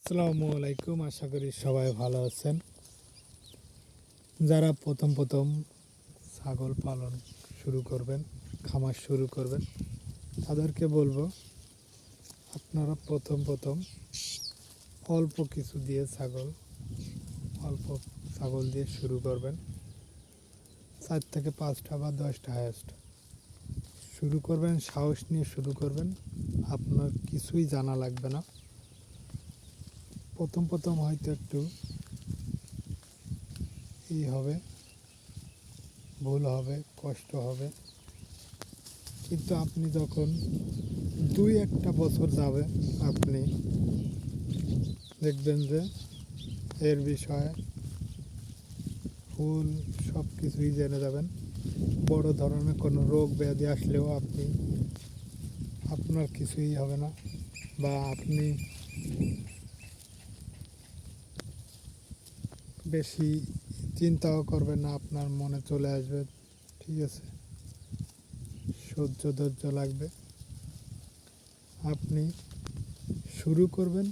আসসালামু আলাইকুম। আশা করি সবাই ভালো আছেন। যারা প্রথম ছাগল পালন শুরু করবেন, খামার শুরু করবেন, তাদেরকে বলবো আপনারা প্রথম অল্প কিছু দিয়ে অল্প ছাগল দিয়ে শুরু করবেন। 4 থেকে 5টা বা 10টা হায়েস্ট শুরু করবেন। সাহস নিয়ে শুরু করবেন। আপনার কিছুই জানা লাগবে না। প্রথম হয়তো একটু হবে, ভুল হবে, কষ্ট হবে, কিন্তু আপনি যখন 2-1টা বছর যাবে, আপনি দেখবেন যে এর বিষয়ে ফুল সব কিছুই জেনে যাবেন। বড় ধরনের কোনো রোগ ব্যাধি আসলেও আপনার কিছুই হবে না, বা আপনি বেশি চিন্তাও করবেন না। আপনার মনে চলে আসবে, ঠিক আছে, ধৈর্য লাগবে। আপনি শুরু করবেন,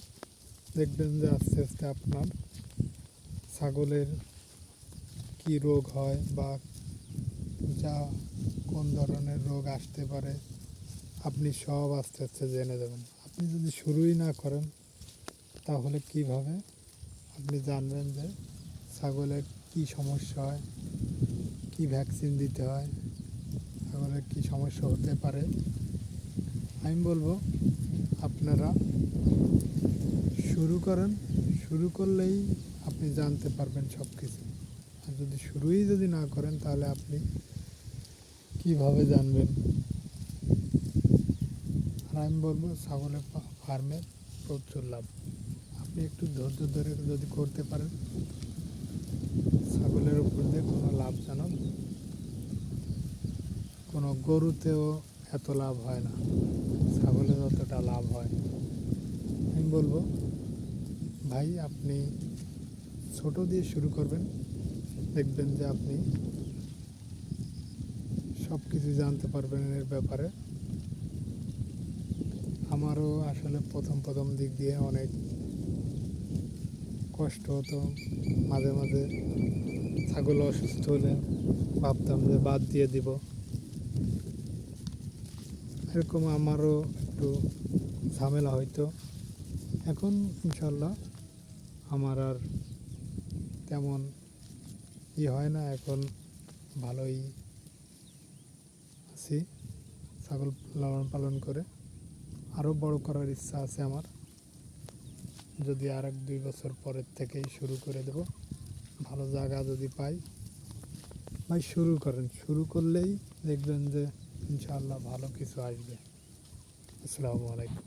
দেখবেন যে আস্তে আস্তে আপনার ছাগলের কি রোগ হয় বা কোন ধরনের রোগ আসতে পারে, আপনি সব আস্তে আস্তে জেনে যাবেন। আপনি যদি শুরুই না করেন, তাহলে কিভাবে আপনি জানবেন যে ছাগলের কি সমস্যা হয়, কি ভ্যাকসিন দিতে হয়, ছাগলের কি সমস্যা হতে পারে। আমি বলবো আপনারা শুরু করেন। শুরু করলেই আপনি জানতে পারবেন সব কিছু। আর যদি না করেন, তাহলে আপনি কিভাবে জানবেন? আর আমি বলবো ছাগলের ফার্মে প্রচুর লাভ। আপনি একটু ধৈর্য ধরে যদি করতে পারেন, ছাগলের উপর দিয়ে কোনো লাভজনক, কোনো গরুতেও এত লাভ হয় না, ছাগলের অতটা লাভ হয়। আমি বলবো ভাই, আপনি ছোট দিয়ে শুরু করবেন, দেখবেন যে আপনি সব কিছু জানতে পারবেন এর ব্যাপারে। আমারও আসলে প্রথম দিক দিয়ে অনেক কষ্ট হতো। মাঝে মাঝে ছাগল অসুস্থ হলে ভাবতাম যে বাদ দিয়ে দিব। এরকম আমারও একটু ঝামেলা হইতো। এখন ইনশাল্লাহ আমার আর তেমন হয় না। এখন ভালোই আছি ছাগল লালন পালন করে। আরও বড় করার ইচ্ছা আছে আমার। যদি আর 1-2 বছর পরের থেকেই শুরু করে দেব, ভালো জায়গা যদি পাই। ভাই শুরু করেন, শুরু করলেই দেখবেন যে ইনশাআল্লাহ ভালো কিছু আসবে। আসসালামু আলাইকুম।